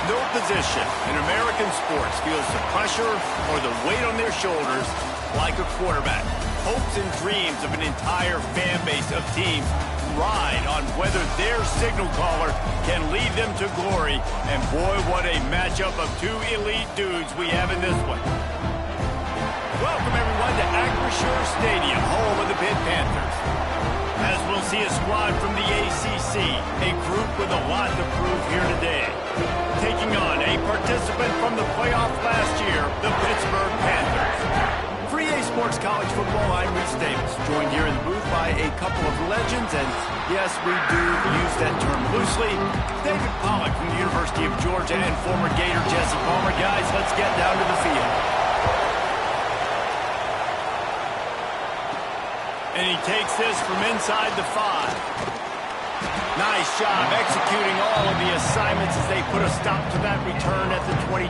No position in American sports feels the pressure or the weight on their shoulders like a quarterback. Hopes and dreams of an entire fan base of teams ride on whether their signal caller can lead them to glory. And boy, what a matchup of two elite dudes we have in this one. Welcome everyone to Acrisure Stadium, home of the Pitt Panthers. As we'll see a squad from the ACC, a group with a lot to prove here today. Taking on a participant from the playoff last year, the Pittsburgh Panthers. Free A Sports College Football, I'm Reese Davis, joined here in the booth by a couple of legends, and yes, we do use that term loosely. David Pollack from the University of Georgia and former Gator Jesse Palmer. Guys, let's get down to the field. And he takes this from inside the 5. Nice job executing all of the assignments as they put a stop to that return at the 22.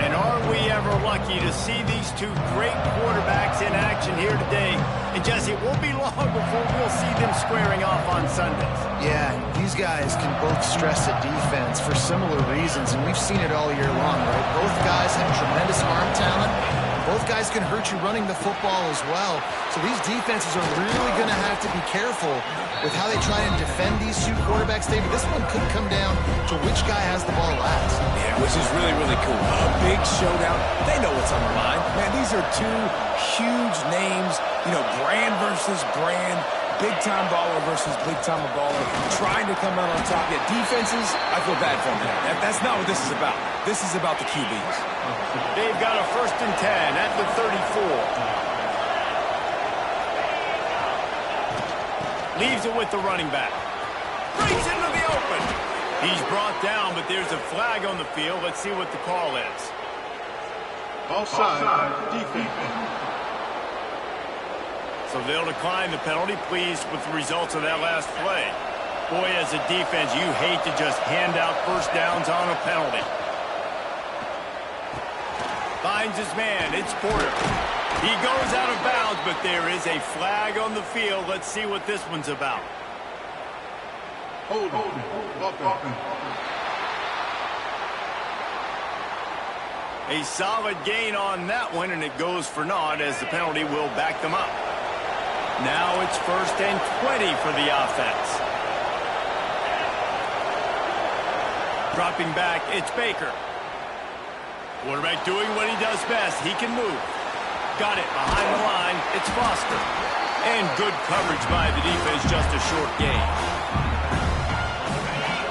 And are we ever lucky to see these two great quarterbacks in action here today? And Jesse, it won't be long before we'll see them squaring off on Sundays. Yeah, these guys can both stress a defense for similar reasons, and we've seen it all year long, right? Both guys have tremendous arm talent. Both guys can hurt you running the football as well. So these defenses are really going to have to be careful with how they try and defend these two quarterbacks. David, this one could come down to which guy has the ball last. Yeah, which is really, really cool. A big showdown. They know what's on the line. Man, these are two huge names. You know, brand versus brand. Big-time baller versus big-time baller. Trying to come out on top. Yeah, defenses, I feel bad for them. That's not what this is about. This is about the QBs. They've got a 1st and 10 at the 34. Leaves it with the running back. Breaks into the open. He's brought down, but there's a flag on the field. Let's see what the call is. Offside, defense. So they'll decline the penalty, pleased with the results of that last play. Boy, as a defense, you hate to just hand out first downs on a penalty. Finds his man. It's Porter. He goes out of bounds, but there is a flag on the field. Let's see what this one's about. Hold on. A solid gain on that one, and it goes for naught as the penalty will back them up. Now it's 1st and 20 for the offense. Dropping back, it's Baker. Quarterback doing what he does best. He can move. Got it behind the line. It's Foster. And good coverage by the defense, just a short gain.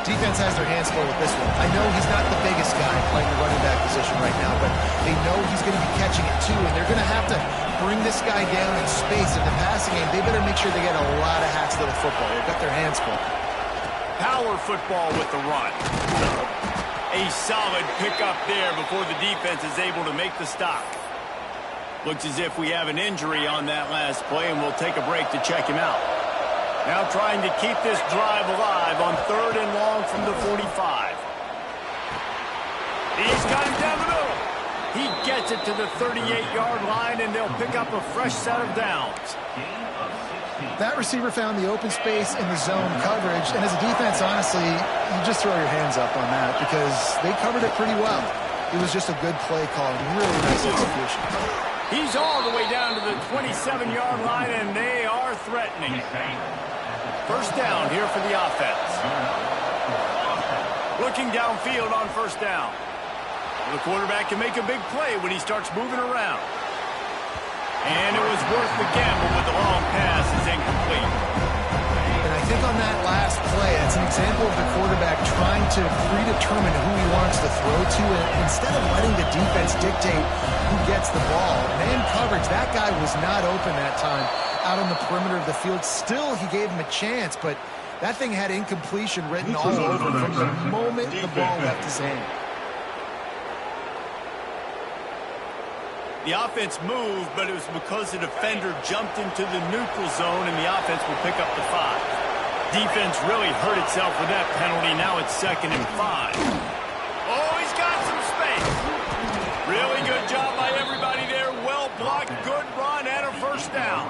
Defense has their hands full with this one. I know he's not the biggest guy playing the running back position right now, but they know he's going to be catching it too, and they're going to have to bring this guy down in space. In the passing game, they better make sure they get a lot of hats to the football. They've got their hands full. Power football with the run. A solid pickup there before the defense is able to make the stop. Looks as if we have an injury on that last play, and we'll take a break to check him out. Now trying to keep this drive alive on 3rd and long from the 45. He's got him down the middle. He gets it to the 38-yard line, and they'll pick up a fresh set of downs. That receiver found the open space in the zone coverage, and as a defense, honestly, you just throw your hands up on that because they covered it pretty well. It was just a good play call, really nice execution. He's all the way down to the 27-yard line, and they are threatening. 1st down here for the offense. Looking downfield on 1st down. The quarterback can make a big play when he starts moving around. And it was worth the gamble, but the long pass is incomplete. And I think on that last play, it's an example of the quarterback trying to predetermine who he wants to throw to, and instead of letting the defense dictate who gets the ball. Man coverage, that guy was not open that time out on the perimeter of the field. Still, he gave him a chance, but that thing had incompletion written all over from the moment the ball left his hand. The offense moved, but it was because the defender jumped into the neutral zone, and the offense will pick up the 5. Defense really hurt itself with that penalty. Now it's 2nd and 5. Oh, he's got some space. Really good job by everybody there. Well blocked, good run, and a 1st down.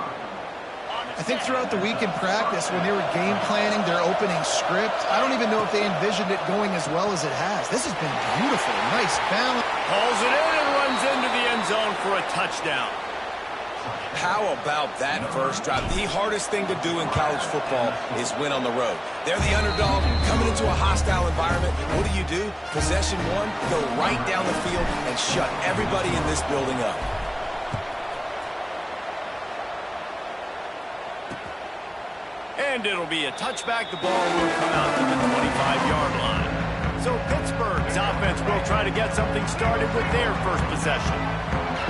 I think throughout the week in practice, when they were game planning their opening script, I don't even know if they envisioned it going as well as it has. This has been beautiful. Nice balance. Hauls it in and runs into the end zone for a touchdown. How about that first drive? The hardest thing to do in college football is win on the road. They're the underdog coming into a hostile environment. What do? Possession one, go right down the field and shut everybody in this building up. And it'll be a touchback. The ball will come out to the 25-yard line. So Pittsburgh's offense will try to get something started with their first possession.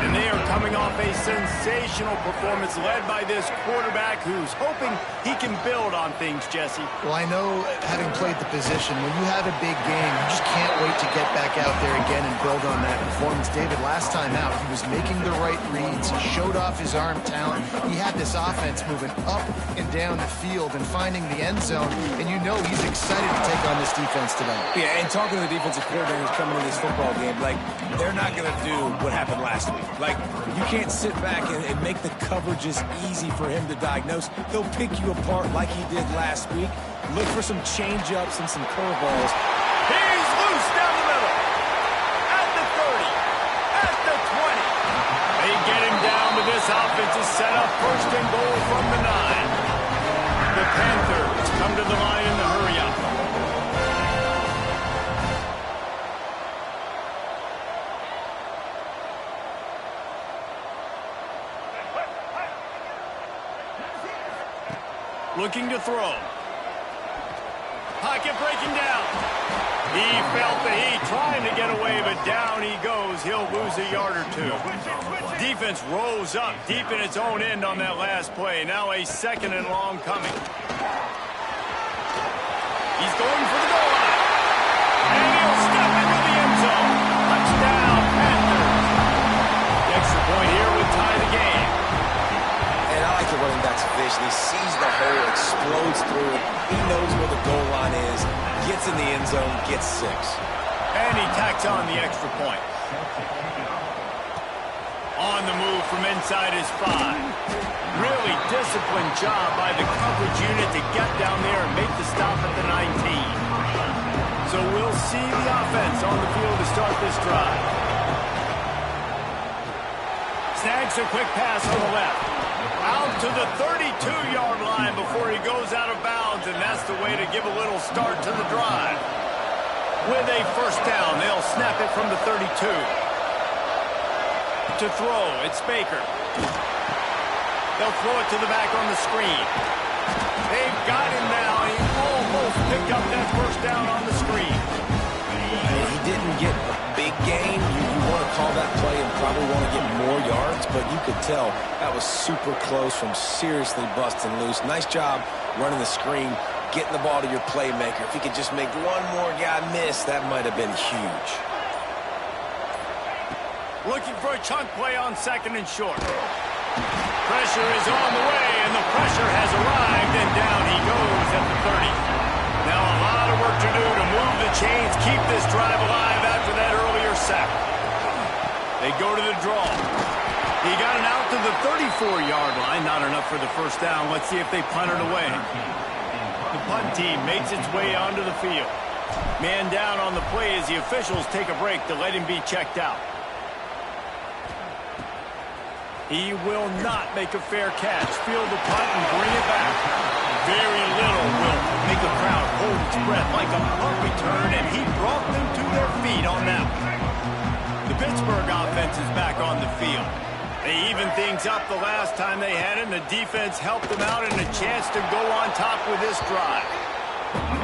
And they are coming off a sensational performance led by this quarterback who's hoping he can build on things, Jesse. Well, I know, having played the position, when you have a big game, you just can't wait to get back out there again and build on that performance. David, last time out, he was making the right reads. He showed off his arm talent. He had this offense moving up and down the field and finding the end zone. And you know he's excited to take on this defense today. Yeah, and talking to the defensive coordinators coming in this football game, like, they're not going to do what happened last week. Like, you can't sit back and make the coverages easy for him to diagnose. He'll pick you apart like he did last week. Look for some change-ups and some curveballs. He's loose down the middle. At the 30. At the 20. They get him down to this offensive setup. First and goal from the 9. The Panthers come to the line in the hurry-up. Looking to throw. Pocket breaking down. He felt the heat trying to get away, but down he goes. He'll lose a yard or two. Defense rose up deep in its own end on that last play. Now a second and long coming. He's going for the goal line. And he'll step into the end zone. Touchdown, Panthers. The extra point here would tie the game. And I like the running back's vision. He sees the hole, explodes through it. He knows where the goal line is, gets in the end zone, gets 6. And he tacks on the extra point. On the move from inside his 5. Really disciplined job by the coverage unit to get down there and make the stop at the 19. So we'll see the offense on the field to start this drive. Snags a quick pass on the left. Out to the 32-yard line before he goes out of bounds, and that's the way to give a little start to the drive. With a first down, they'll snap it from the 32. To throw, it's Baker. They'll throw it to the back on the screen. They've got him now. He almost picked up that first down on the screen. He didn't get a big gain. You want to call that play and probably want to get more yards, but you could tell that was super close from seriously busting loose. Nice job running the screen, getting the ball to your playmaker. If he could just make one more guy miss, that might have been huge. Looking for a chunk play on second and short. Pressure is on the way, and the pressure has arrived, and down he goes at the 30. Now a lot of work to do to move the chains, keep this drive alive after that earlier sack. They go to the draw. He got it out to the 34-yard line. Not enough for the first down. Let's see if they punt it away. The punt team makes its way onto the field. Man down on the play as the officials take a break to let him be checked out. He will not make a fair catch. Field the punt and bring it back. Very little will make a crowd hold its breath like a punt return, and he brought them to their feet on that one. The Pittsburgh offense is back on the field. They evened things up the last time they had it, and the defense helped them out and a chance to go on top with this drive.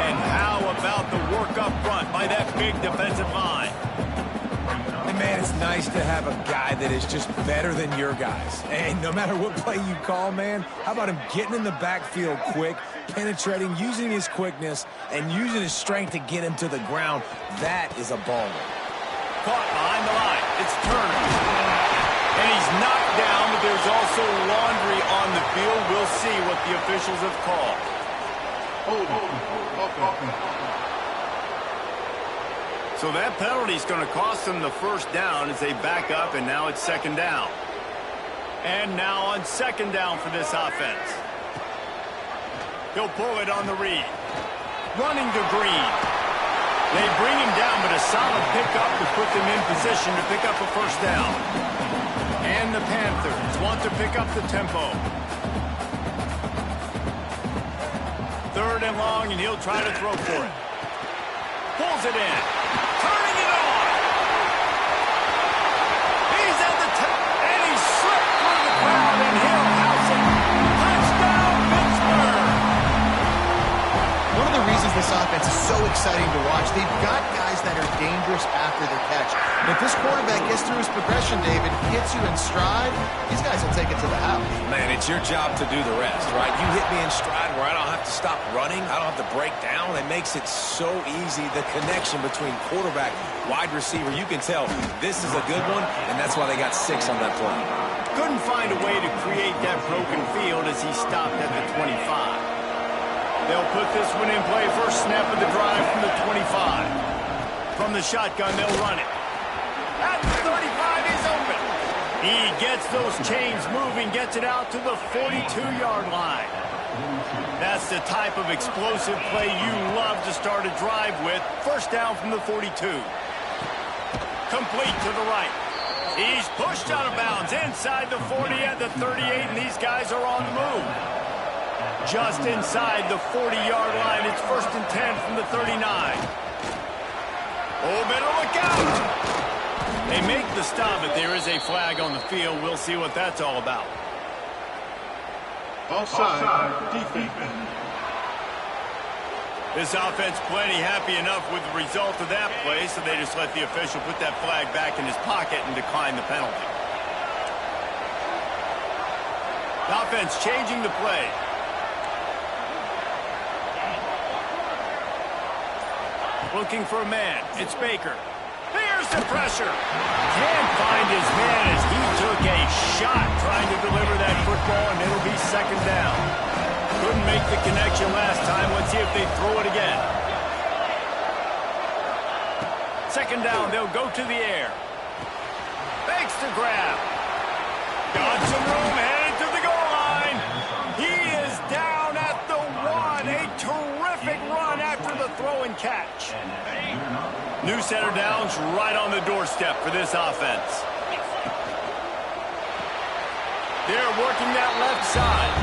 And how about the work up front by that big defensive line? And man, it's nice to have a guy that is just better than your guys. And no matter what play you call, man, how about him getting in the backfield quick, penetrating, using his quickness, and using his strength to get him to the ground? That is a baller. Caught behind the line. It's Turner. And he's knocked down, but there's also laundry on the field. We'll see what the officials have called. So that penalty is going to cost them the first down as they back up, and now it's second down. And now on second down for this offense. He'll pull it on the read. Running to Green. They bring him down, but a solid pickup to put them in position to pick up a first down. And the Panthers want to pick up the tempo. 3rd and long, and he'll try to throw for it. Pulls it in. Turning it on. He's at the top, and he slipped through the crowd, and he'll house it. Touchdown, Pittsburgh! One of the reasons this offense is so exciting to watch, they've got guys that are dangerous after the catch. And if this quarterback gets through his progression, David, hits you in stride, these guys will take it to the house. Man, it's your job to do the rest, right? You hit me in stride where I don't have to stop running. I don't have to break down. It makes it so easy. The connection between quarterback, wide receiver, you can tell this is a good one, and that's why they got 6 on that play. Couldn't find a way to create that broken field as he stopped at the 25. They'll put this one in play. First snap of the drive from the 25. From the shotgun, they'll run it. At the 35, he's open. He gets those chains moving, gets it out to the 42-yard line. That's the type of explosive play you love to start a drive with. First down from the 42. Complete to the right. He's pushed out of bounds inside the 40 at the 38, and these guys are on the move. Just inside the 40-yard line. It's 1st and 10 from the 39. Oh, better look out. They make the stop, but there is a flag on the field. We'll see what that's all about. Offside, defense. This offense plenty happy enough with the result of that play, so they just let the official put that flag back in his pocket and decline the penalty. The offense changing the play. Looking for a man. It's Baker. Here's the pressure. Can't find his man as he took a shot trying to deliver that football, and it'll be 2nd down. Couldn't make the connection last time. Let's see if they throw it again. 2nd down. They'll go to the air. Fakes the grab. Got some room. Headed to the goal line. He is down at the 1. A terrific run after the throw and catch. New center downs right on the doorstep for this offense. They're working that left side.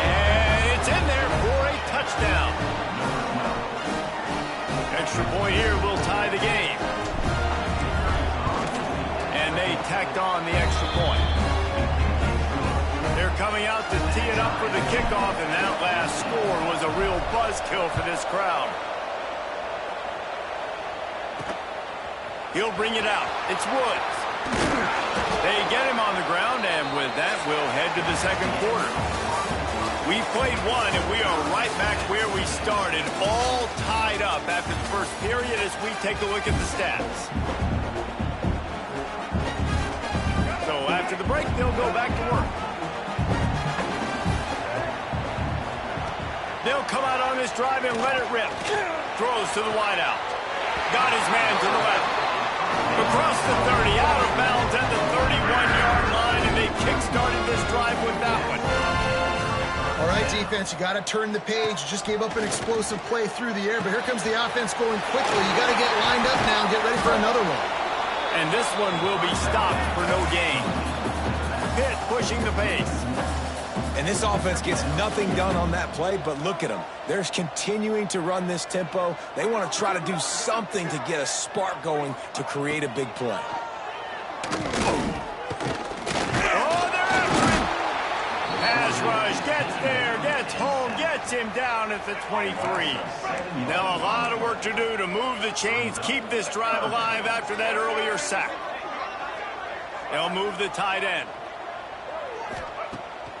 And it's in there for a touchdown. Extra point here will tie the game. And they tacked on the extra point. They're coming out to tee it up for the kickoff, and that last score was a real buzzkill for this crowd. He'll bring it out. It's Woods. They get him on the ground, and with that, we'll head to the 2nd quarter. We played one, and we are right back where we started, all tied up after the first period as we take a look at the stats. So after the break, they'll go back to work. They'll come out on this drive and let it rip. Throws to the wideout. Got his man to the left. Across the 30, out of bounds at the 31-yard line, and they kick-started this drive with that one. All right, defense, you got to turn the page. You just gave up an explosive play through the air, but here comes the offense going quickly. You got to get lined up now and get ready for another one. And this one will be stopped for no gain. Pitt pushing the pace. And this offense gets nothing done on that play, but look at them. They're continuing to run this tempo. They want to try to do something to get a spark going to create a big play. Oh, they're after him. Pass rush, gets there, gets home, gets him down at the 23. Now a lot of work to do to move the chains, keep this drive alive after that earlier sack. They'll move the tight end.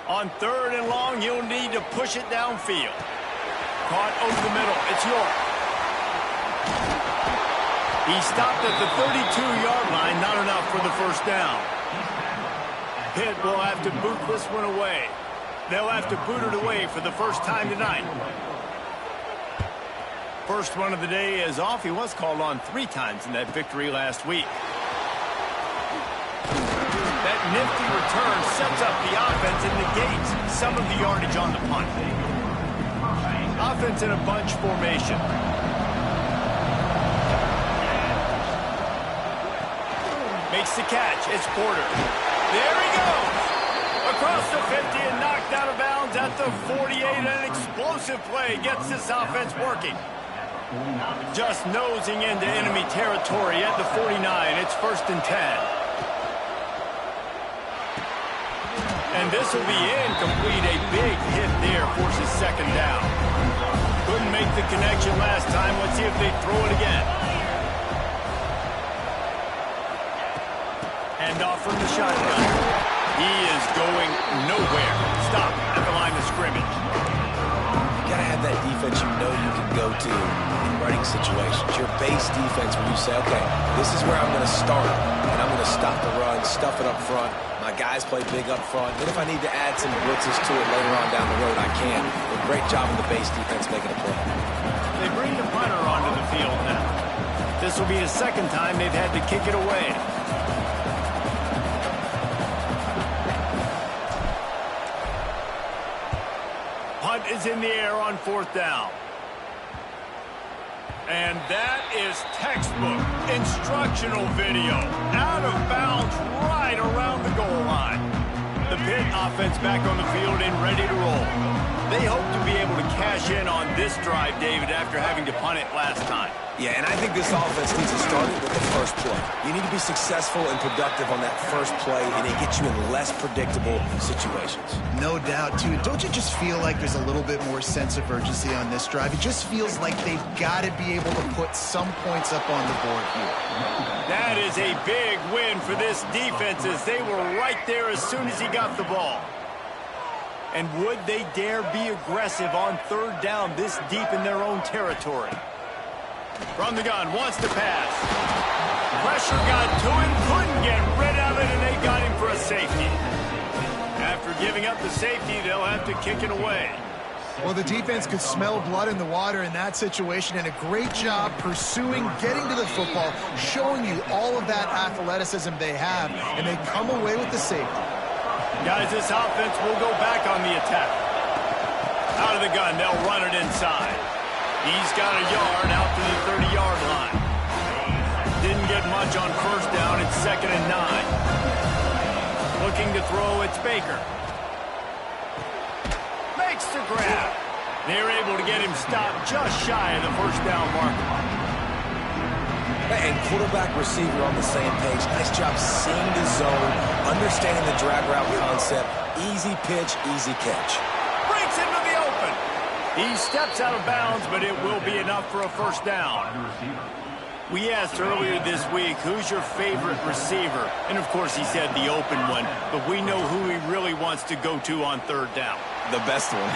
On 3rd and long, you'll need to push it downfield. Caught over the middle. It's York. He stopped at the 32-yard line. Not enough for the first down. Pitt will have to boot this one away. They'll have to boot it away for the first time tonight. First one of the day is off. He was called on 3 times in that victory last week. That nifty return sets up the offense and negates some of the yardage on the punt. Offense in a bunch formation. Makes the catch. It's Porter. There he goes. Across the 50 and knocked out of bounds at the 48. An explosive play gets this offense working. Just nosing into enemy territory at the 49. It's 1st and 10. And this will be incomplete. A big hit there forces 2nd down. Couldn't make the connection last time. Let's see if they throw it again. Hand off from the shotgun. He is going nowhere. Stop at the line of scrimmage. You got to have that defense you know you can go to in running situations. Your base defense where you say, okay, this is where I'm going to start, and I'm going to stop the run, stuff it up front. My guys play big up front. Then if I need to add some blitzes to it later on down the road, I can. But great job of the base defense making a play. They bring the punter onto the field now. This will be the 2nd time they've had to kick it away. Punt is in the air on 4th down. And that is textbook instructional video. Out of bounds right around the goal line. The Pitt offense back on the field and ready to roll. They hope to be able to cash in on this drive, David, after having to punt it last time. Yeah, and I think this offense needs to start it with the first play. You need to be successful and productive on that first play, and it gets you in less predictable situations. No doubt, too. Don't you just feel like there's a little bit more sense of urgency on this drive? It just feels like they've got to be able to put some points up on the board here. That is a big win for this defense as they were right there as soon as he got the ball. And would they dare be aggressive on 3rd down this deep in their own territory? From the gun, wants to pass. Pressure got to him, couldn't get rid of it, and they got him for a safety. After giving up the safety, they'll have to kick it away. Well, the defense could smell blood in the water in that situation, and a great job pursuing, getting to the football, showing you all of that athleticism they have, and they come away with the safety. Guys, this offense will go back on the attack. Out of the gun, they'll run it inside. He's got a yard out to the 30-yard line. Didn't get much on 1st down. It's 2nd and 9. Looking to throw, it's Baker. Makes the grab. They're able to get him stopped just shy of the 1st down marker. And quarterback receiver on the same page. Nice job seeing the zone, understanding the drag route concept. Easy pitch, easy catch. Breaks into the open. He steps out of bounds, but it will be enough for a 1st down. We asked earlier this week, who's your favorite receiver? And, of course, he said the open one, but we know who he really wants to go to on 3rd down. The best one.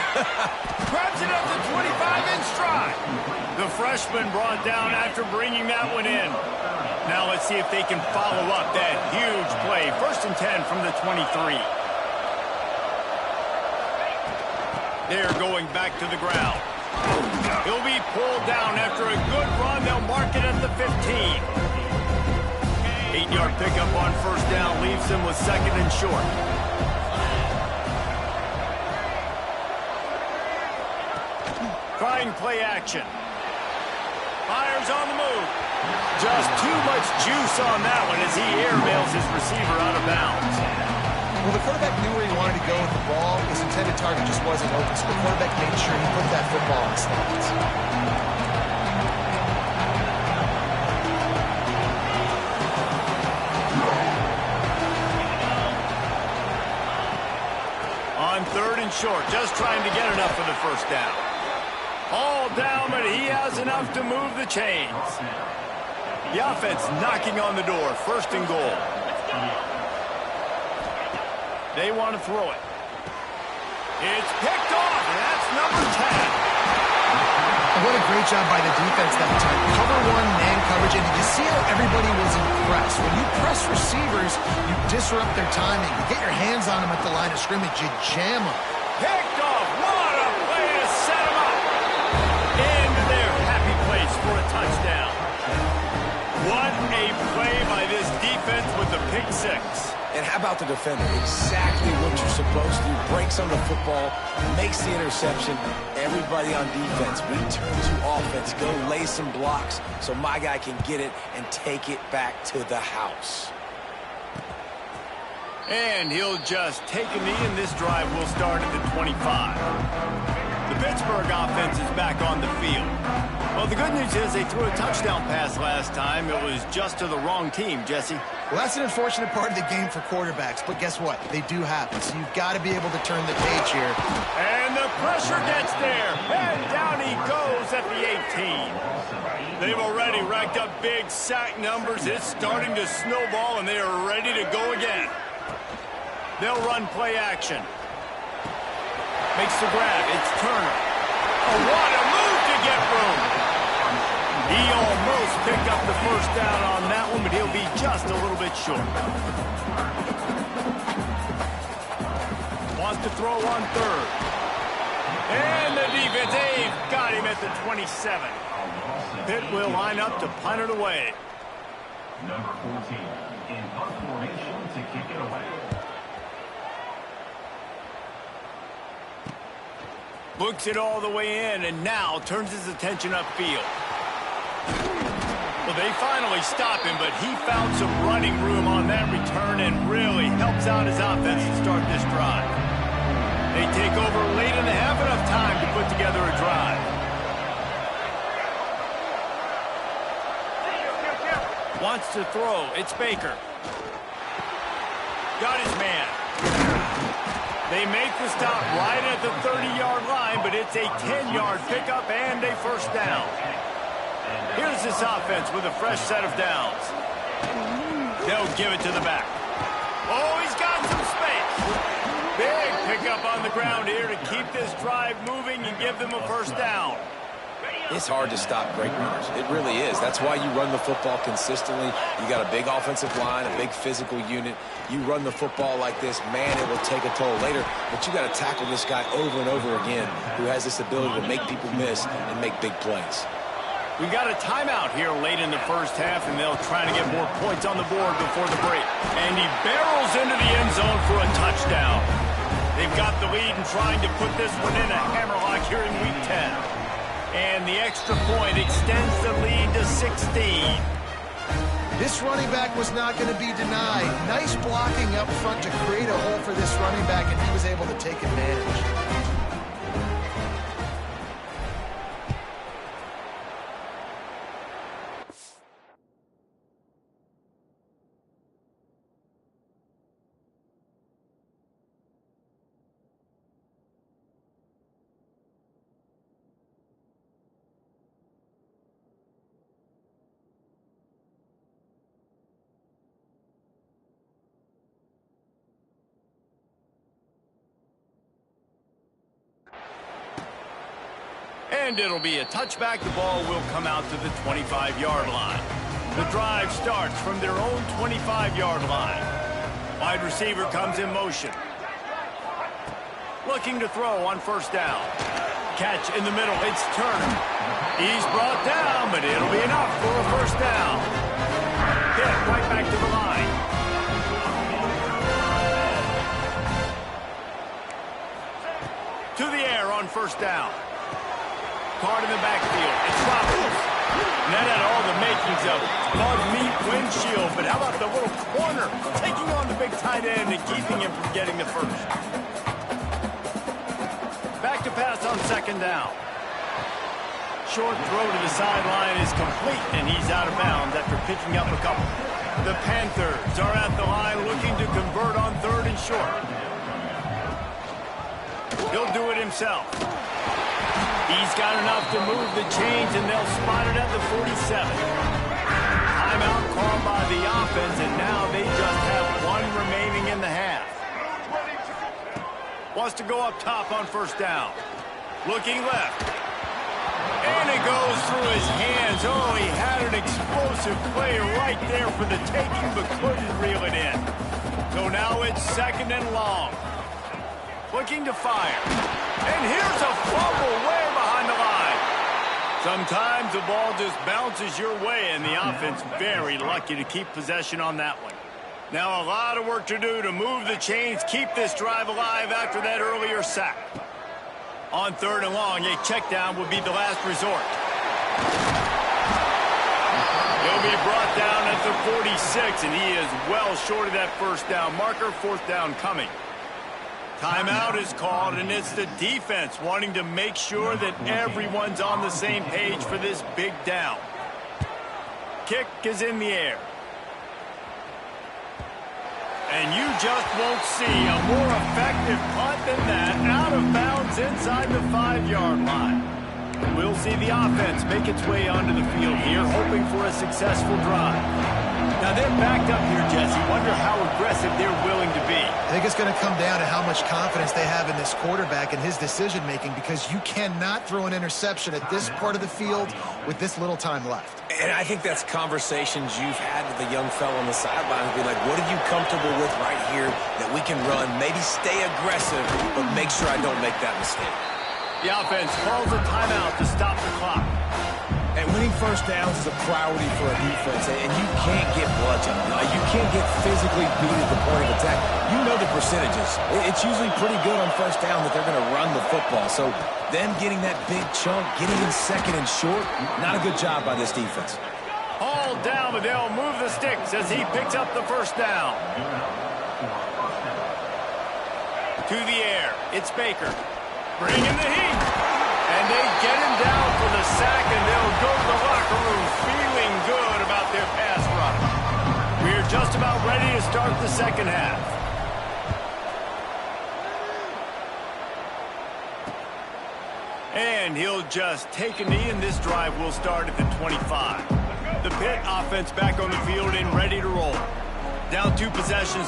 Grabs it at the 25 in stride. The freshman brought down after bringing that one in. Now let's see if they can follow up that huge play. 1st and 10 from the 23. They're going back to the ground. He'll be pulled down after a good run. They'll mark it at the 15. 8-yard pickup on 1st down leaves them with 2nd and short. Trying play action. Fires on the move. Just too much juice on that one as he airmails his receiver out of bounds. Well, the quarterback knew where he wanted to go with the ball. His intended target just wasn't open, so the quarterback made sure he put that football in the stands. On 3rd and short, just trying to get enough for the 1st down. All down, but he has enough to move the chains. The offense knocking on the door. 1st and goal. They want to throw it. It's picked off, and that's number 10. What a great job by the defense that time. Cover 1, man coverage, and did you see how everybody was impressed? When you press receivers, you disrupt their timing. You get your hands on them at the line of scrimmage, you jam them. Picked off. What a play to set them up. Into their happy place for a touchdown. What a play by this defense with the pick 6. And how about the defender? Exactly what you're supposed to do. Breaks on the football, makes the interception. Everybody on defense, return to offense. Go lay some blocks so my guy can get it and take it back to the house. And he'll just take a knee, and this drive will start at the 25. The Pittsburgh offense is back on the field. Well, the good news is they threw a touchdown pass last time. It was just to the wrong team, Jesse. Well, that's an unfortunate part of the game for quarterbacks, but guess what? They do happen, so you've got to be able to turn the page here. And the pressure gets there, and down he goes at the 18. They've already racked up big sack numbers. It's starting to snowball, and they are ready to go again. They'll run play action. Makes the grab. It's Turner. Oh, what a move to get room. He almost picked up the first down on that one, but he'll be just a little bit short. Wants to throw on third. And the defense, they've got him at the 27. Pitt will line up to punt it away. Number 14 in punt formation to kick it away. Books it all the way in, and now turns his attention upfield. Well, they finally stop him, but he found some running room on that return and really helps out his offense to start this drive. They take over late and have enough time to put together a drive. Wants to throw. It's Baker. Got his man. They make the stop right at the 30-yard line, but it's a 10-yard pickup and a first down. Here's this offense with a fresh set of downs. They'll give it to the back. Oh, he's got some space. Big pickup on the ground here to keep this drive moving and give them a first down. It's hard to stop great runners. It really is. That's why you run the football consistently. You got a big offensive line, a big physical unit. You run the football like this, man, it will take a toll later. But you got to tackle this guy over and over again who has this ability to make people miss and make big plays. We've got a timeout here late in the first half, and they'll try to get more points on the board before the break. And he barrels into the end zone for a touchdown. They've got the lead and trying to put this one in a hammerlock here in Week 10. And the extra point extends the lead to 16. This running back was not going to be denied. Nice blocking up front to create a hole for this running back, and he was able to take advantage. And it'll be a touchback. The ball will come out to the 25-yard line. The drive starts from their own 25-yard line. Wide receiver comes in motion. Looking to throw on first down. Catch in the middle. It's Turner. He's brought down, but it'll be enough for a first down. Hit right back to the line. To the air on first down. Card in the backfield. It's Roberts. And that had all the makings of bug meat windshield. But how about the little corner taking on the big tight end and keeping him from getting the first? Back to pass on second down. Short throw to the sideline is complete, and he's out of bounds after picking up a couple. The Panthers are at the line looking to convert on third and short. He'll do it himself. He's got enough to move the chains, and they'll spot it at the 47. Timeout called by the offense, and now they just have one remaining in the half. Wants to go up top on first down. Looking left. And it goes through his hands. Oh, he had an explosive play right there for the taking, but couldn't reel it in. So now it's second and long. Looking to fire. And here's a fumble way behind the line. Sometimes the ball just bounces your way, and the offense very lucky to keep possession on that one. Now a lot of work to do to move the chains, keep this drive alive after that earlier sack. On 3rd and long, a check down would be the last resort. He'll be brought down at the 46, and he is well short of that first down marker. 4th down coming. Timeout is called, and it's the defense wanting to make sure that everyone's on the same page for this big down. Kick is in the air. And you just won't see a more effective punt than that, out of bounds inside the 5-yard line. We'll see the offense make its way onto the field here, hoping for a successful drive. Now they're backed up here, Jesse. Wonder how aggressive they're willing to be. I think it's going to come down to how much confidence they have in this quarterback and his decision-making, because you cannot throw an interception at this part of the field with this little time left. And I think that's conversations you've had with the young fellow on the sideline. Be like, what are you comfortable with right here that we can run? Maybe stay aggressive, but make sure I don't make that mistake. The offense calls a timeout to stop the clock. And winning first downs is a priority for a defense, and you can't get bludgeoned. You can't get physically beat at the point of attack. You know the percentages. It's usually pretty good on first down that they're going to run the football. So them getting that big chunk, getting in 2nd and short, not a good job by this defense. All down, but they'll move the sticks as he picks up the first down. To the air, it's Baker. Bringing the heat. And they get him down for the sack, and they'll go to the locker room feeling good about their pass rush. We're just about ready to start the second half. And he'll just take a knee, and this drive will start at the 25. The Pitt offense back on the field and ready to roll. Down 2 possessions.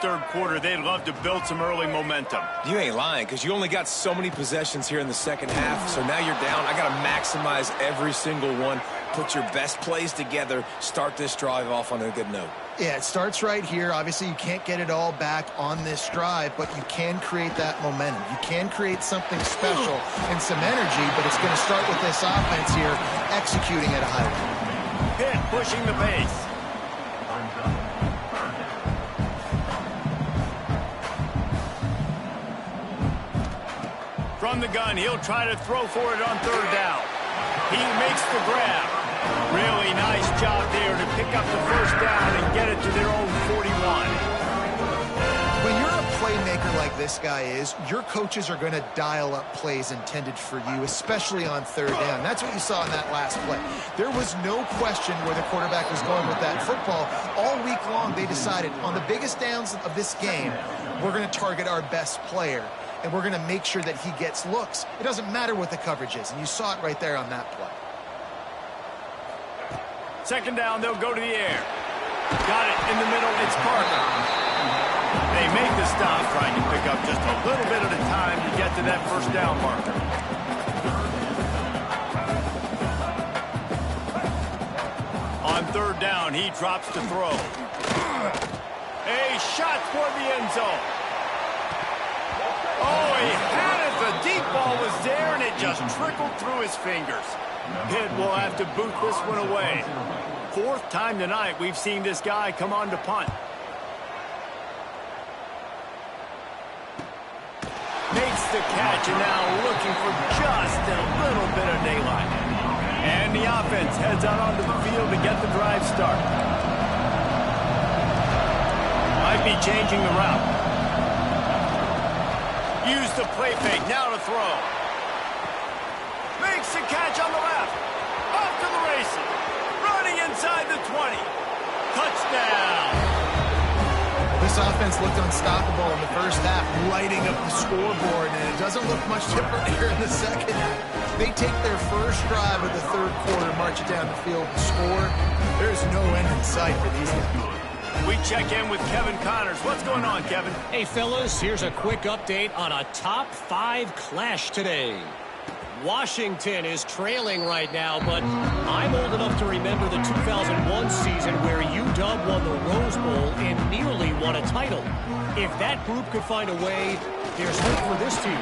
Third quarter, they'd love to build some early momentum. You ain't lying, because you only got so many possessions here in the second half. So now you're down. I got to maximize every single one. Put your best plays together. Start this drive off on a good note. Yeah, it starts right here. Obviously, you can't get it all back on this drive, but you can create that momentum. You can create something special and some energy, but it's going to start with this offense here executing at a high level. Pitt pushing the pace. From the gun, he'll try to throw for it on 3rd down. He makes the grab. Really nice job there to pick up the first down and get it to their own 41. When you're a playmaker like this guy is, your coaches are going to dial up plays intended for you, especially on 3rd down. That's what you saw in that last play. There was no question where the quarterback was going with that football. All week long, they decided on the biggest downs of this game, we're going to target our best player, and we're going to make sure that he gets looks. It doesn't matter what the coverage is, and you saw it right there on that play. 2nd down, they'll go to the air. Got it in the middle, it's Parker. They make the stop, trying to pick up just a little bit at a time to get to that first down marker. On 3rd down, he drops to throw. A shot toward the end zone. Oh, he had it. The deep ball was there, and it just trickled through his fingers. Pitt will have to boot this one away. 4th time tonight we've seen this guy come on to punt. Makes the catch, and now looking for just a little bit of daylight. And the offense heads out onto the field to get the drive started. Might be changing the route. Use the play fake, now to throw. Makes the catch on the left. Off to the races. Running inside the 20. Touchdown. This offense looked unstoppable in the first half, lighting up the scoreboard, and it doesn't look much different here in the second half. They take their first drive of the third quarter, march it down the field and score. There's no end in sight for these guys. We check in with Kevin Connors. What's going on, Kevin? Hey, fellas, here's a quick update on a top 5 clash today. Washington is trailing right now, but I'm old enough to remember the 2001 season where UW won the Rose Bowl and nearly won a title. If that group could find a way, there's hope for this team.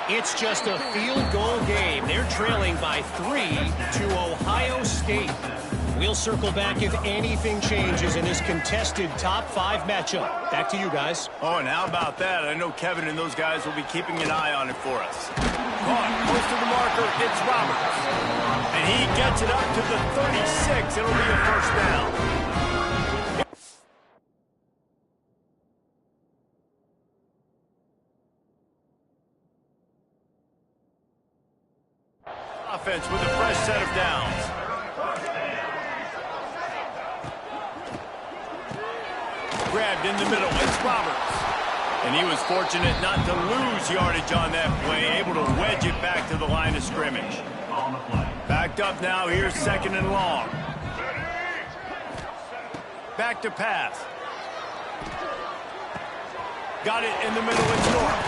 It's just a field goal game. They're trailing by 3 to Ohio State. We'll circle back if anything changes in this contested top 5 matchup. Back to you guys. Oh, and how about that? I know Kevin and those guys will be keeping an eye on it for us. Caught close to the marker. It's Roberts. And he gets it up to the 36. It'll be a first down. Offense with a fresh set of downs. Grabbed in the middle. It's Roberts. And he was fortunate not to lose yardage on that play, able to wedge it back to the line of scrimmage. Backed up now. Here's second and long. Back to pass. Got it in the middle. It's North.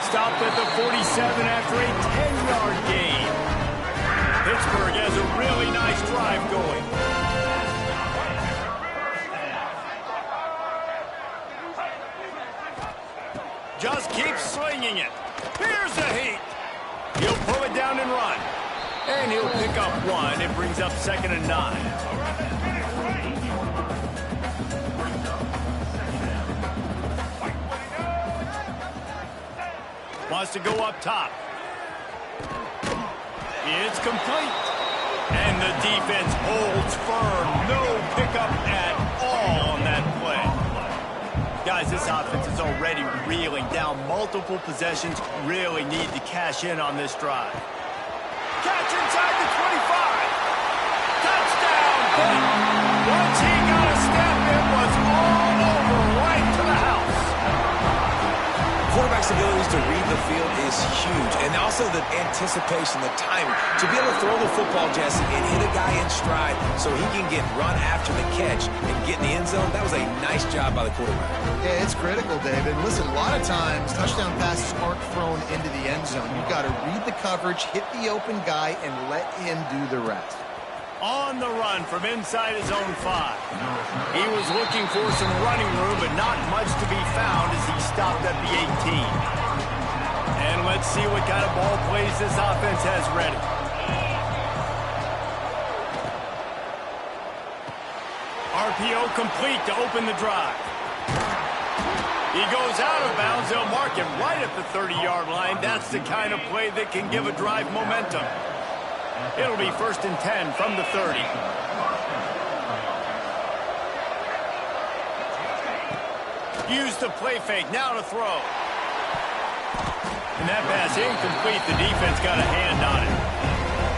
Stopped at the 47 after a 10-yard gain. Pittsburgh has a really nice drive going. Just keeps slinging it. Here's the heat. He'll pull it down and run. And he'll pick up 1. It brings up 2nd and 9. Wants to go up top. It's complete. And the defense holds firm. No pickup at all on that play. Guys, this offense is already reeling down multiple possessions. Really need to cash in on this drive. Catch inside the 25. Touchdown. Once he got a step, it was all over right to the house. Quarterback's abilities to read the field is huge, and also the anticipation, the timing, to be able to throw the football, Jesse, and hit a guy in stride so he can get run after the catch and get in the end zone. That was a nice job by the quarterback. Yeah, it's critical, David. Listen, a lot of times touchdown passes aren't thrown into the end zone. You've got to read the coverage, hit the open guy, and let him do the rest. On the run from inside his own 5. He was looking for some running room, but not much to be found as he stopped at the 18. And let's see what kind of ball plays this offense has ready. RPO complete to open the drive. He goes out of bounds. They'll mark him right at the 30-yard line. That's the kind of play that can give a drive momentum. It'll be 1st and 10 from the 30. Use the play fake. Now to throw. And that pass incomplete. The defense got a hand on it.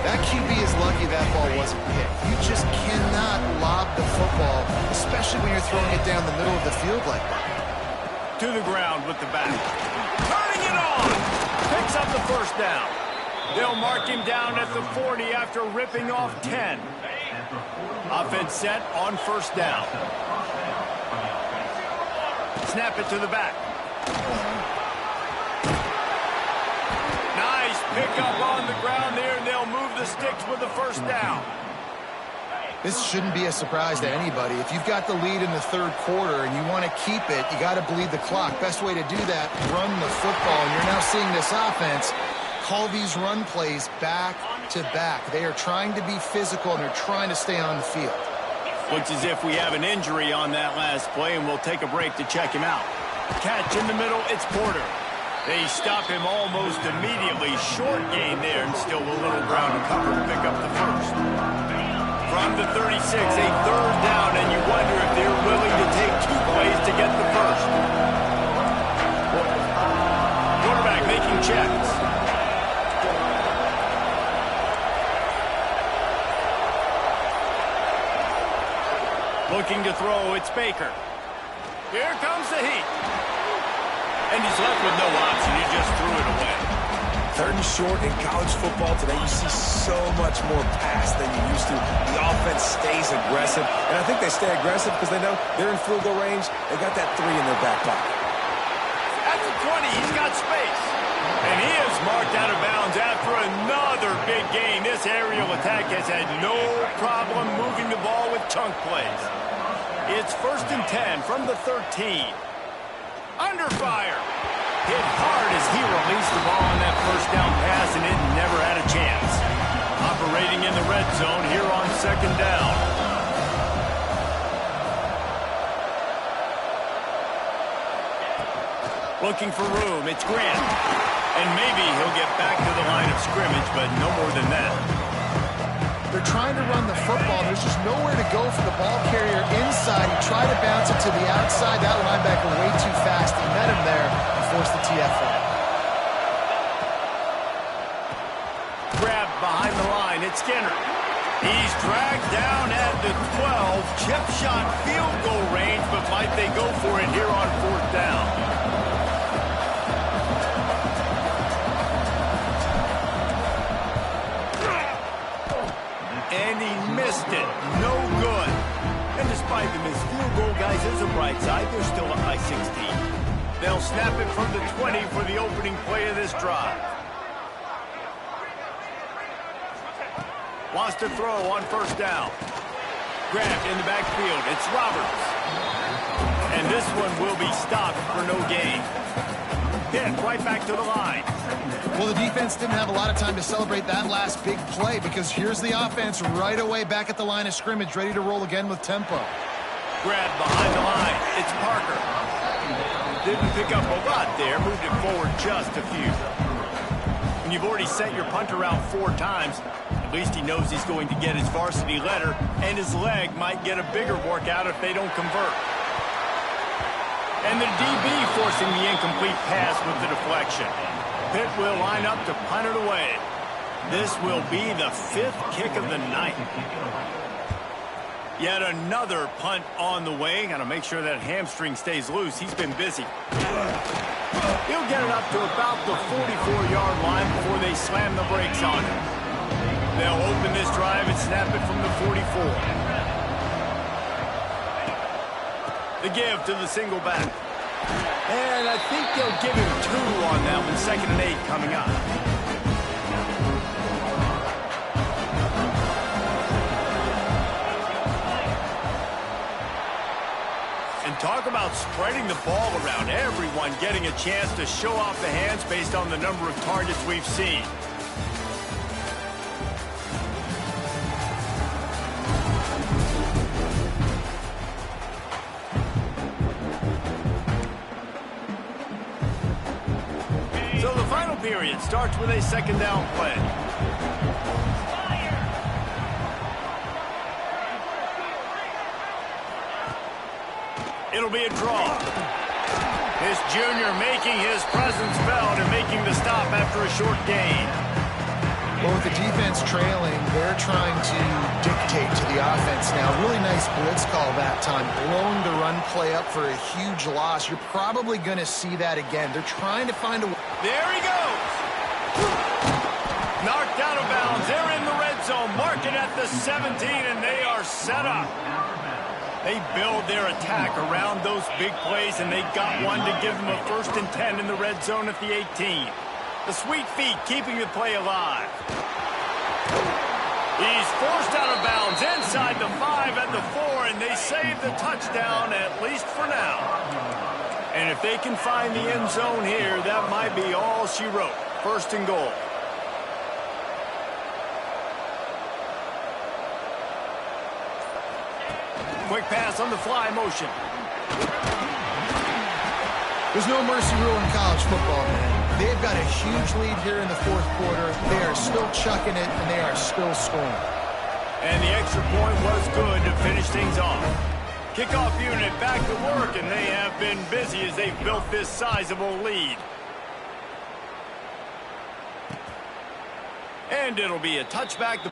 That QB is lucky that ball wasn't picked. You just cannot lob the football, especially when you're throwing it down the middle of the field like that. To the ground with the back. Turning it on. Picks up the first down. They'll mark him down at the 40 after ripping off 10. Offense set on first down. Snap it to the back. Nice pickup on the ground there, and they'll move the sticks with the first down. This shouldn't be a surprise to anybody. If you've got the lead in the third quarter and you want to keep it, you got to bleed the clock. Best way to do that, run the football. And you're now seeing this offense call these run plays back to back. They are trying to be physical, and they're trying to stay on the field. Looks as if we have an injury on that last play, and we'll take a break to check him out. Catch in the middle, it's Porter. They stop him almost immediately. Short gain there, and still a little ground to cover to pick up the first. From the 36, a third down, and you wonder if they're willing to take 2 plays to get the first. Quarterback making checks. Looking to throw, it's Baker. Here comes the heat. And he's left with no option. He just threw it away. Third and short in college football today, you see so much more pass than you used to. The offense stays aggressive, and I think they stay aggressive because they know they're in field goal range. They got that 3 in their back pocket. At the 20, he's got space. And he is marked out of bounds after another big gain. This aerial attack has had no problem moving the ball with chunk plays. It's 1st and 10 from the 13. Under fire. Hit hard as he released the ball on that first down pass, and it never had a chance. Operating in the red zone here on 2nd down. Looking for room. It's Grant. And maybe he'll get back to the line of scrimmage, but no more than that. They're trying to run the football. There's just nowhere to go for the ball carrier inside. He tried to bounce it to the outside. That linebacker way too fast. He met him there and forced the TFL. Grabbed behind the line. It's Skinner. He's dragged down at the 12. Chip shot field goal range, but might they go for it here on 4th down? And he missed it. No good. And despite the missed field goal, guys, there's a bright side. They're still up by 16. They'll snap it from the 20 for the opening play of this drive. Wants to throw on 1st down. Grabbed in the backfield. It's Roberts. And this one will be stopped for no gain. Hit right back to the line. Well, the defense didn't have a lot of time to celebrate that last big play because here's the offense right away back at the line of scrimmage, ready to roll again with tempo. Grabbed behind the line. It's Parker. Didn't pick up a lot there. Moved it forward just a few. When you've already sent your punter out 4 times, at least he knows he's going to get his varsity letter, and his leg might get a bigger workout if they don't convert. And the DB forcing the incomplete pass with the deflection. Pitt will line up to punt it away. This will be the 5th kick of the night. Yet another punt on the way. Got to make sure that hamstring stays loose. He's been busy. He'll get it up to about the 44-yard line before they slam the brakes on him. They'll open this drive and snap it from the 44. The give to the single back. And I think they'll give him 2 on that one. 2nd and 8 coming up. And talk about spreading the ball around. Everyone getting a chance to show off the hands based on the number of targets we've seen. So the final period starts with a 2nd down play. It'll be a draw. This junior making his presence felt and making the stop after a short gain. Well, with the defense trailing, they're trying to dictate to the offense now. Really nice blitz call that time, blowing the run play up for a huge loss. You're probably going to see that again. They're trying to find a... There he goes. Knocked out of bounds. They're in the red zone. Mark it at the 17, and they are set up. They build their attack around those big plays, and they got one to give them a 1st and 10 in the red zone at the 18. The sweet feet keeping the play alive. He's forced out of bounds inside the 5 at the 4, and they save the touchdown, at least for now. And if they can find the end zone here, that might be all she wrote. 1st and goal. Quick pass on the fly motion. There's no mercy rule in college football, man. They've got a huge lead here in the 4th quarter. They are still chucking it, and they are still scoring. And the extra point was good to finish things off. Kickoff unit back to work, and they have been busy as they've built this sizable lead. And it'll be a touchback.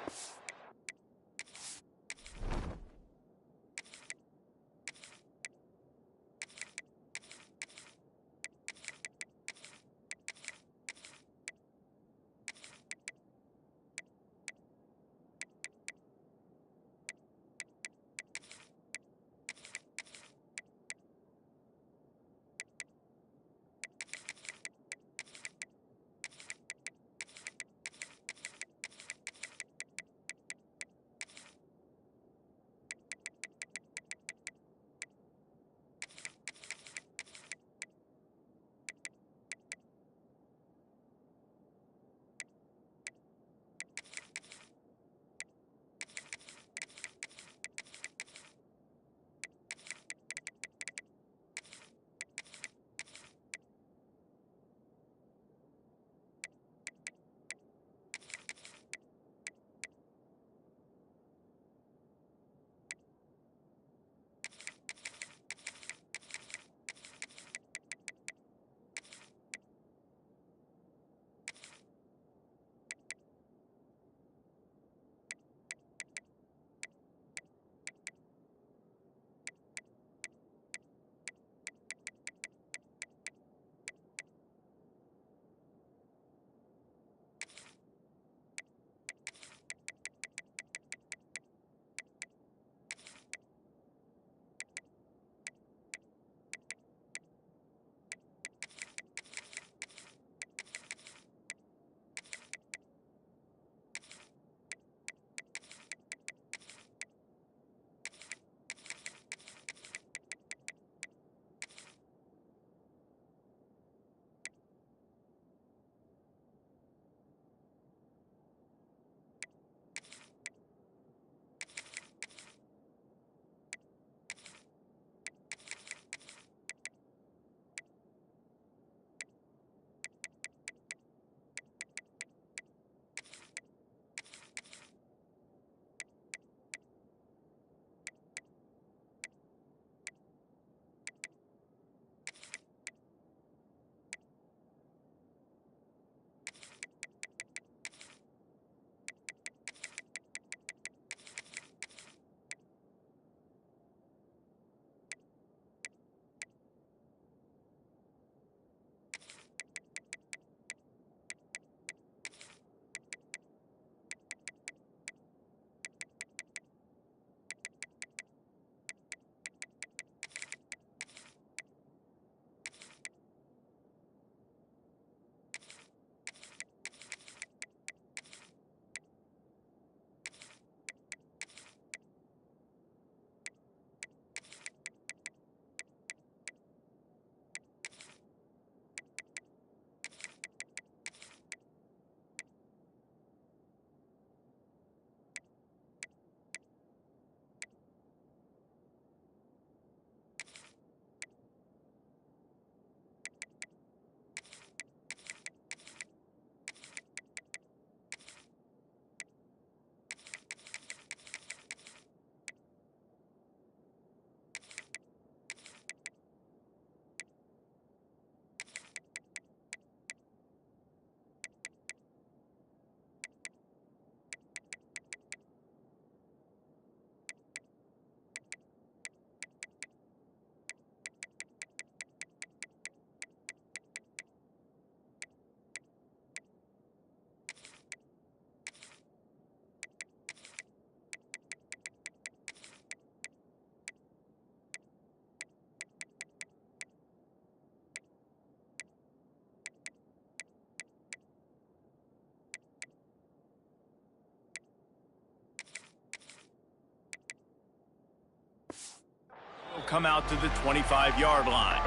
come out to the 25-yard line.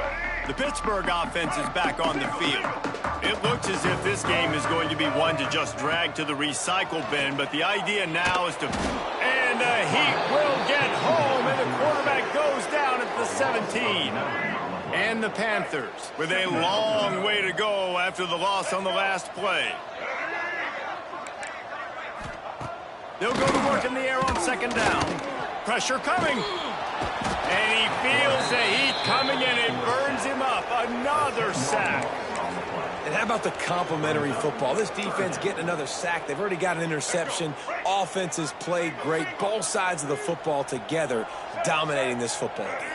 The Pittsburgh offense is back on the field. It looks as if this game is going to be one to just drag to the recycle bin, but the idea now is to... And the Heat will get home, and the quarterback goes down at the 17. And the Panthers with a long way to go after the loss on the last play. They'll go to work in the air on second down. Pressure coming. And he feels the heat coming, and it burns him up. Another sack. And how about the complimentary football? This defense getting another sack. They've already got an interception. Offense has played great. Both sides of the football together dominating this football game.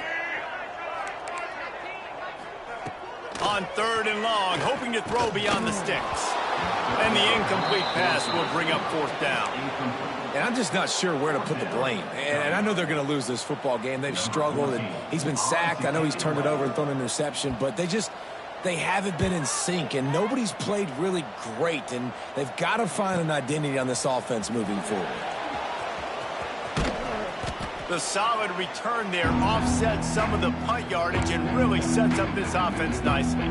On third and long, hoping to throw beyond the sticks. And the incomplete pass will bring up fourth down. And I'm just not sure where to put the blame. And I know they're going to lose this football game. They've struggled, and he's been sacked. I know he's turned it over and thrown an interception, but they haven't been in sync, and nobody's played really great, and they've got to find an identity on this offense moving forward. The solid return there offsets some of the punt yardage and really sets up this offense nicely.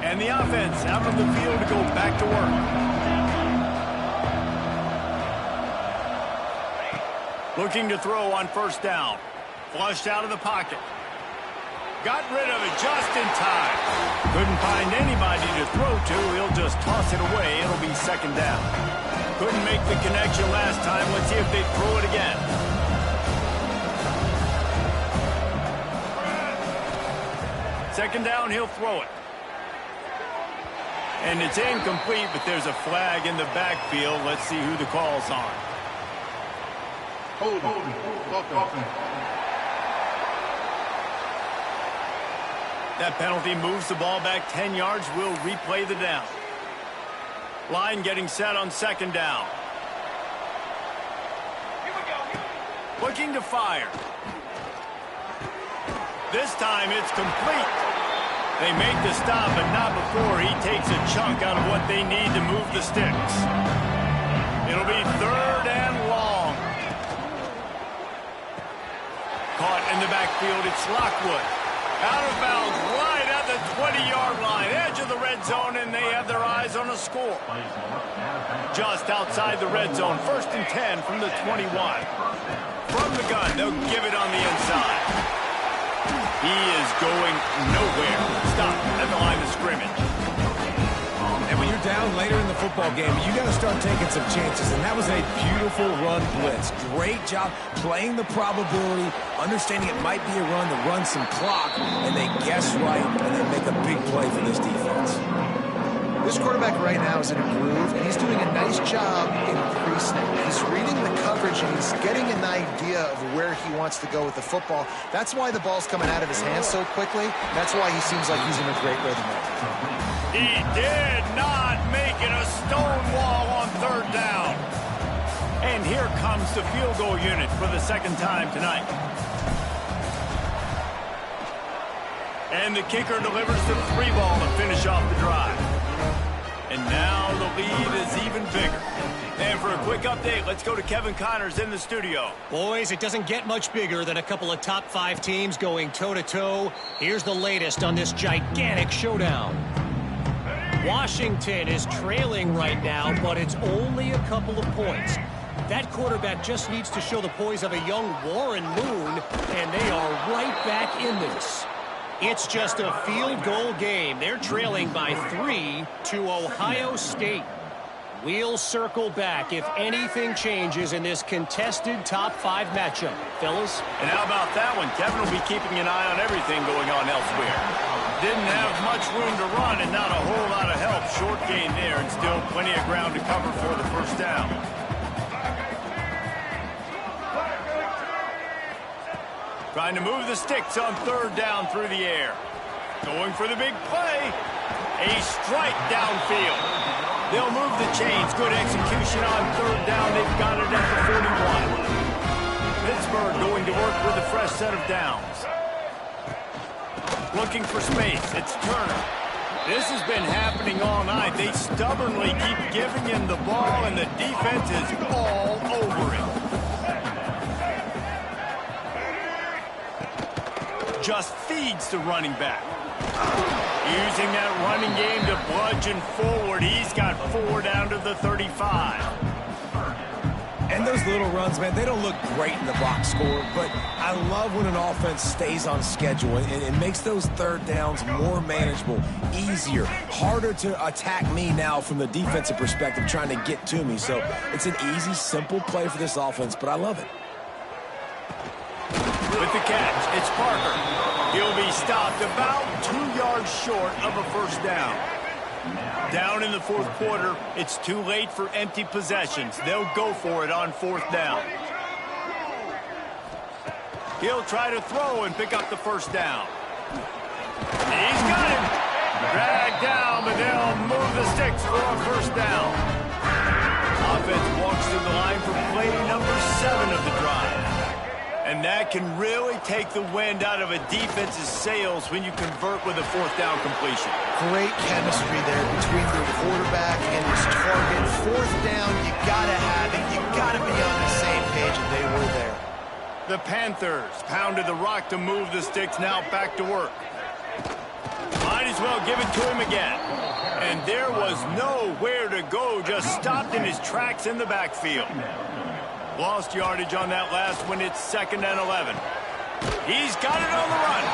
And the offense out on the field to go back to work. Looking to throw on first down. Flushed out of the pocket. Got rid of it just in time. Couldn't find anybody to throw to. He'll just toss it away. It'll be second down. Couldn't make the connection last time. Let's see if they throw it again. Second down, he'll throw it. And it's incomplete, but there's a flag in the backfield. Let's see who the call's on. Hold. That penalty moves the ball back 10 yards. We'll replay the down. Line getting set on second down. Looking to fire. This time it's complete. They make the stop, but not before he takes a chunk out of what they need to move the sticks. It'll be third and long. Caught in the backfield, it's Lockwood. Out of bounds, right at the 20-yard line, edge of the red zone, and they have their eyes on a score. Just outside the red zone, first and 10 from the 21. From the gun, they'll give it on the inside. He is going nowhere. Stop at the line of scrimmage. And when you're down later in the football game, you got to start taking some chances, and that was a beautiful run blitz. Great job playing the probability, understanding it might be a run to run some clock, and they guess right, and they make a big play for this defense. This quarterback right now is in a groove, and he's doing a nice job in pre-snap. He's reading the coverage, and he's getting an idea of where he wants to go with the football. That's why the ball's coming out of his hands so quickly. That's why he seems like he's in a great rhythm right now. He did not make it a stone wall on third down. And here comes the field goal unit for the second time tonight. And the kicker delivers the free ball to finish off the drive. And now the lead is even bigger. And for a quick update, let's go to Kevin Connors in the studio. Boys, it doesn't get much bigger than a couple of top 5 teams going toe-to-toe. Here's the latest on this gigantic showdown. Washington is trailing right now, but it's only a couple of points. That quarterback just needs to show the poise of a young Warren Moon, and they are right back in this. It's just a field goal game. They're trailing by 3 to Ohio State. We'll circle back if anything changes in this contested top 5 matchup. Fellas? And how about that one? Kevin will be keeping an eye on everything going on elsewhere. Didn't have much room to run and not a whole lot of help. Short gain there and still plenty of ground to cover for the first down. Trying to move the sticks on third down through the air. Going for the big play. A strike downfield. They'll move the chains. Good execution on third down. They've got it at the 41. Pittsburgh going to work with a fresh set of downs. Looking for space. It's Turner. This has been happening all night. They stubbornly keep giving him the ball, and the defense is all over it. just feeds the running back. Using that running game to bludgeon forward. He's got 4 down to the 35. And those little runs, man, they don't look great in the box score, but I love when an offense stays on schedule and it makes those third downs more manageable, easier, harder to attack me now from the defensive perspective trying to get to me. So it's an easy, simple play for this offense, but I love it. With the catch, it's Parker. He'll be stopped about 2 yards short of a first down. Down in the fourth quarter, it's too late for empty possessions. They'll go for it on 4th down. He'll try to throw and pick up the first down. He's got him. Dragged down, but they'll move the sticks for a first down. Offense walks to the line for play number 7 of the drive. And that can really take the wind out of a defense's sails when you convert with a 4th down completion. Great chemistry there between the quarterback and his target. 4th down, you gotta have it. You gotta be on the same page, and they were there. The Panthers pounded the rock to move the sticks, now back to work. Might as well give it to him again. And there was nowhere to go, just stopped in his tracks in the backfield. Lost yardage on that last one. It's 2nd and 11. He's got it on the run.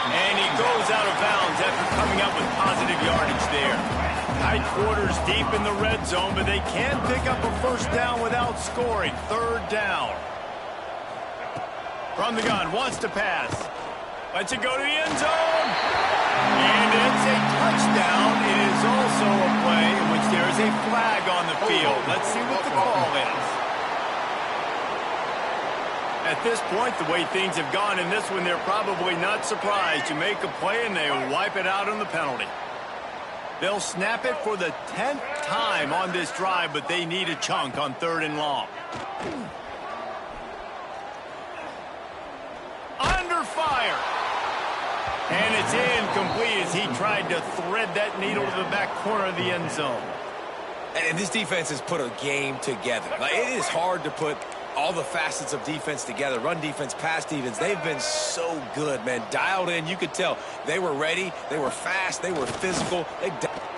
And he goes out of bounds after coming up with positive yardage there. Tight quarters deep in the red zone, but they can't pick up a first down without scoring. 3rd down. From the gun, wants to pass. Lets it go to the end zone. And it's a touchdown. It is also a play in which there is a flag on the field. Let's see what the call is. At this point, the way things have gone in this one, they're probably not surprised. You make a play and they wipe it out on the penalty. They'll snap it for the 10th time on this drive, but they need a chunk on 3rd and long. Under fire. And it's incomplete as he tried to thread that needle to the back corner of the end zone. And this defense has put a game together. Like, it is hard to put all the facets of defense together. Run defense, pass defense. They've been so good, man. Dialed in. You could tell they were ready. They were fast. They were physical.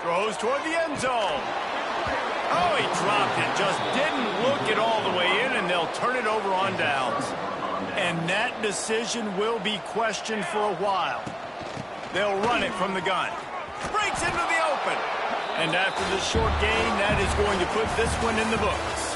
Throws toward the end zone. Oh, he dropped it. Just didn't look it all the way in, and they'll turn it over on downs. And that decision will be questioned for a while. They'll run it from the gun. Breaks into the open. And after the short gain, that is going to put this one in the books.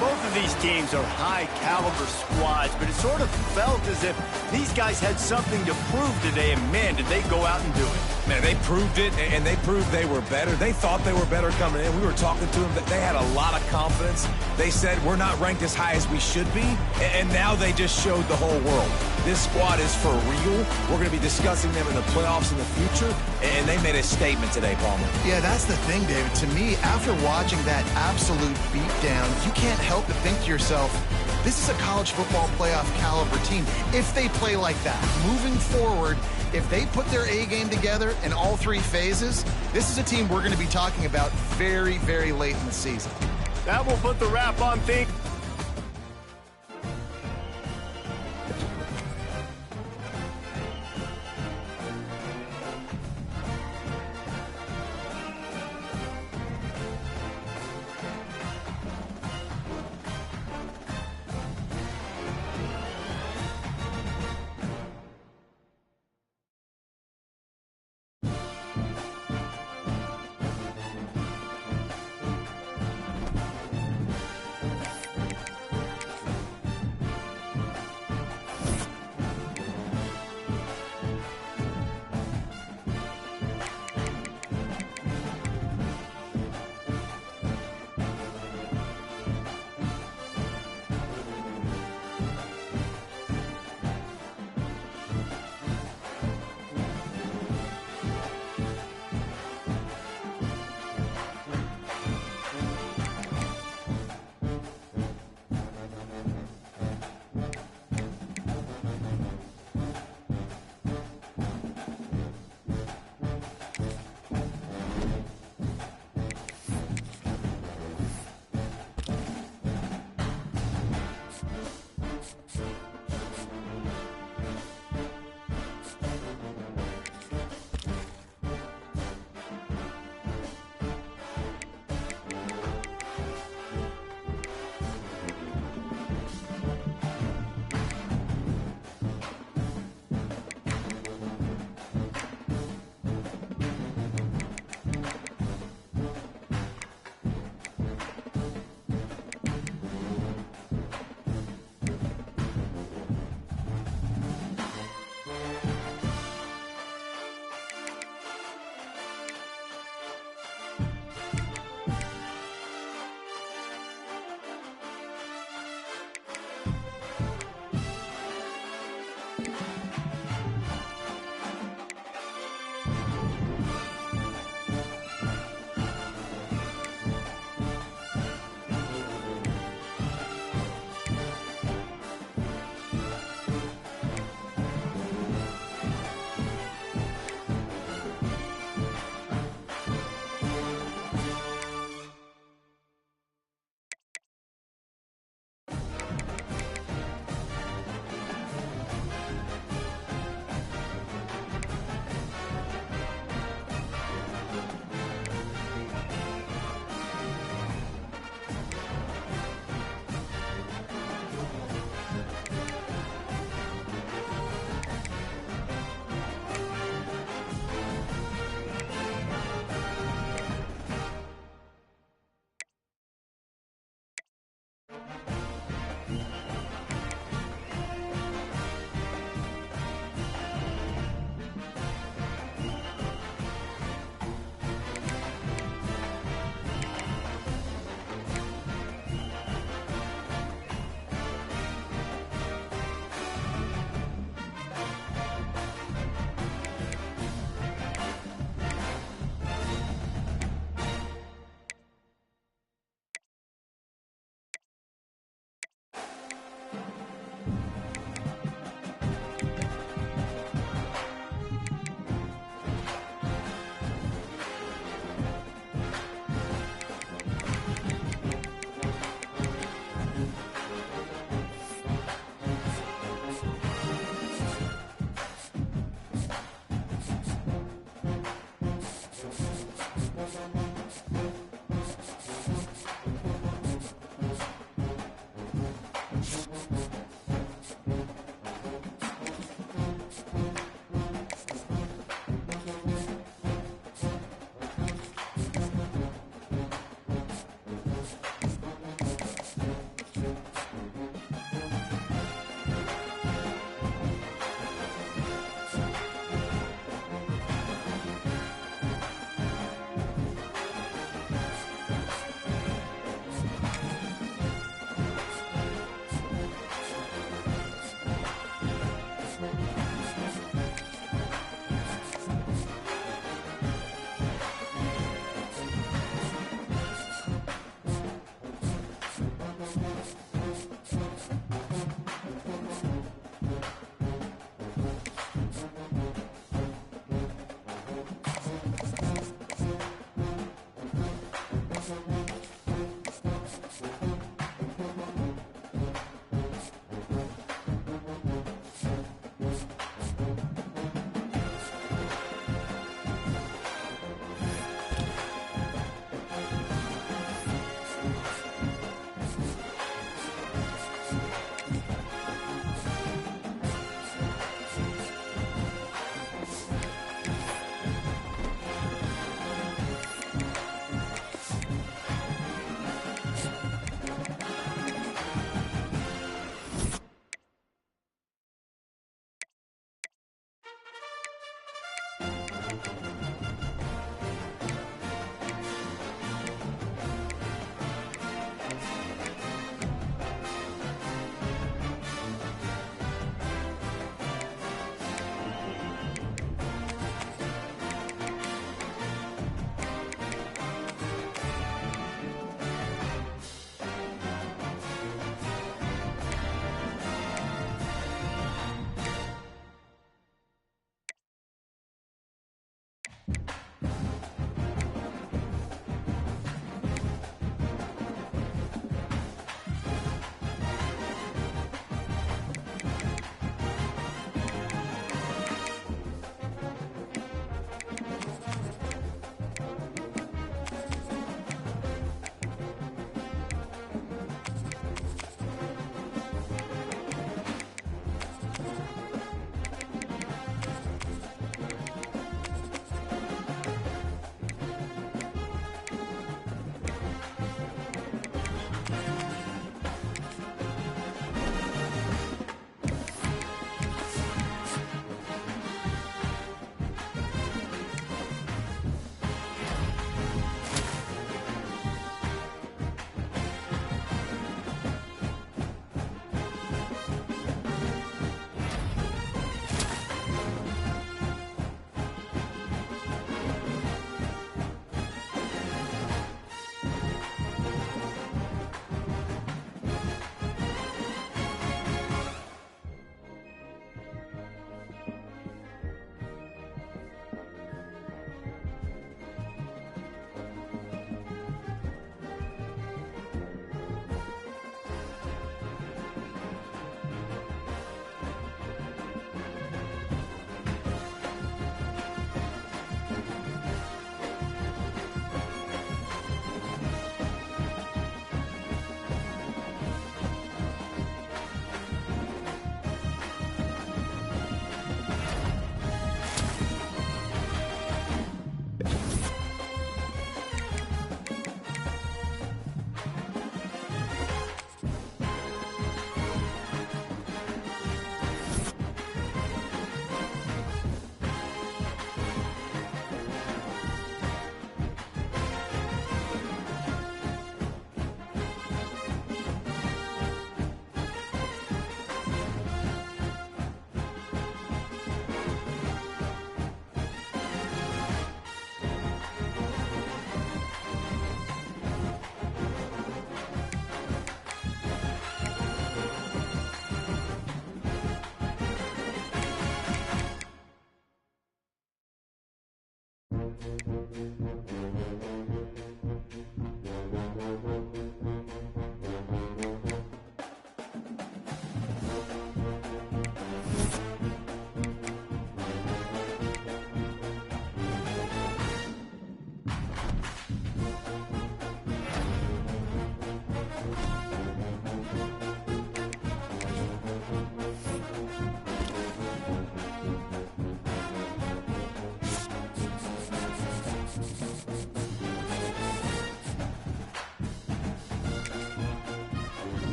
Both of these teams are high-caliber squads, but it sort of felt as if these guys had something to prove today, and man, did they go out and do it. Man, they proved it, and they proved they were better. They thought they were better coming in. We were talking to them that they had a lot of confidence. They said, we're not ranked as high as we should be, and now they just showed the whole world. This squad is for real. We're going to be discussing them in the playoffs in the future, and they made a statement today, Palmer. Yeah, that's the thing, David. To me, after watching that absolute beatdown, you can't help but think to yourself, this is a college football playoff caliber team. If they play like that, moving forward, if they put their A game together in all 3 phases, this is a team we're going to be talking about very, very late in the season. That will put the wrap on things.